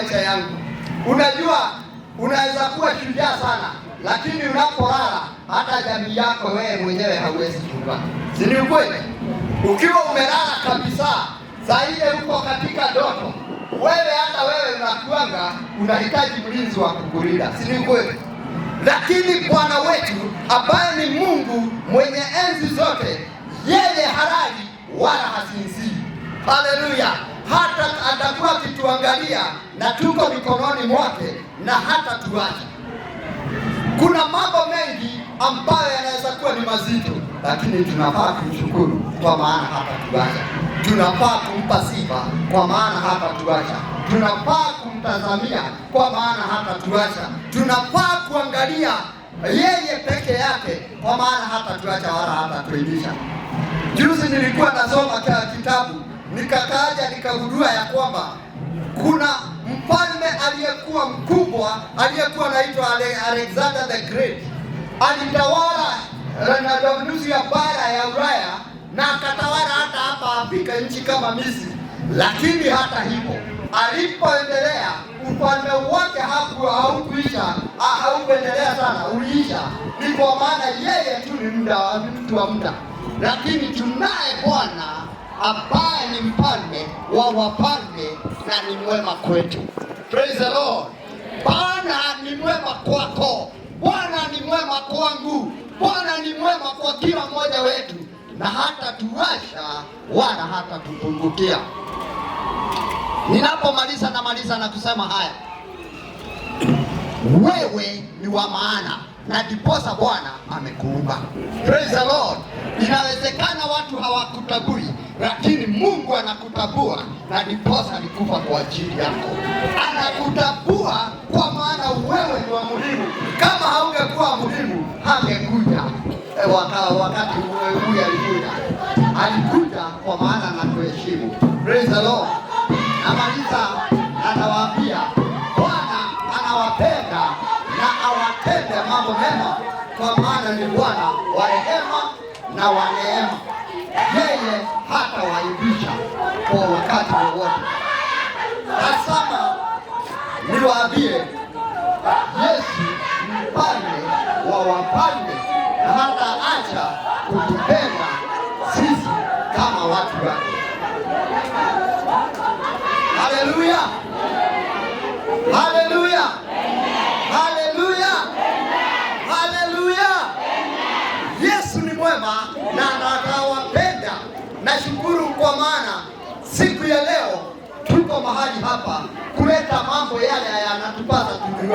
maisha yangu. Unajua, unaweza kuwa shujaa sana, lakini unapolala hata jamii yako wewe mwenyewe hauwezi kuchunga. Si ni ukweli? Ukiwa umelala kabisa, saa ile uko katika ndoto, wewe hata wewe unakuanga unahitaji mlinzi wa kukulinda. Si ni ukweli? Lakini Bwana wetu ambaye ni Mungu mwenye enzi zote, yeye halali wala hasinzii. Haleluya! Hata atakuwa akituangalia na tuko mikononi mwake na hata tuacha. Kuna mambo mengi ambayo yanaweza kuwa ni mazito, lakini tunafaa kumshukuru kwa maana hata tuacha. Tunafaa kumpa sifa kwa maana hata tuacha. Tunafaa kumtazamia kwa maana hata tuacha. Tunafaa kuangalia yeye peke yake kwa maana hata tuacha wala hata tuibisha. Juzi nilikuwa nasoma kitabu, nikakaja nikagundua ya kwamba kuna mfalme aliyekuwa mkubwa, aliyekuwa anaitwa Alexander the Great. Alitawala na nusu ya bara ya Ulaya na akatawala hata hapa Afrika, nchi kama Misri. Lakini hata hivyo alipoendelea, ufalme wake haukuisha, haukuendelea sana, uliisha. Ni kwa maana yeye tu ni mtu wa muda. Lakini tunaye Bwana ambaye ni mfalme wa wafalme na ni mwema kwetu. Praise the Lord. Bwana ni mwema kwako. Bwana ni mwema kwangu. Bwana ni mwema kwa kila mmoja wetu, na hata tuacha wala hata tupungukia. Ninapomaliza na kusema haya, wewe ni wa maana na ndiposa Bwana amekuumba. Praise the Lord. Inawezekana watu hawakutambui, lakini Mungu anakutambua na ndiposa alikufa kwa ajili yako. Anakutambua kwa maana wewe ni wa muhimu. Kama haungekuwa muhimu, hangekuja wakati huyu alikuja. Alikuja kwa maana anatuheshimu. Praise the Lord. Namaliza na nawaambia Bwana anawapenda na awatende mambo mema, kwa maana ni Bwana wa rehema na wa neema. Yeye hata waibisha kwa wakati wowote. Tazama, niwaambie, Yesu ni mfalme wa wafalme na hata acha kutupenda sisi kama watu wake. Haleluya! Haleluya! Haleluya! Haleluya! Yesu ni mwema na anawapenda. Nashukuru kwa maana siku ya leo tuko mahali hapa kuleta mambo yale yanatupasa.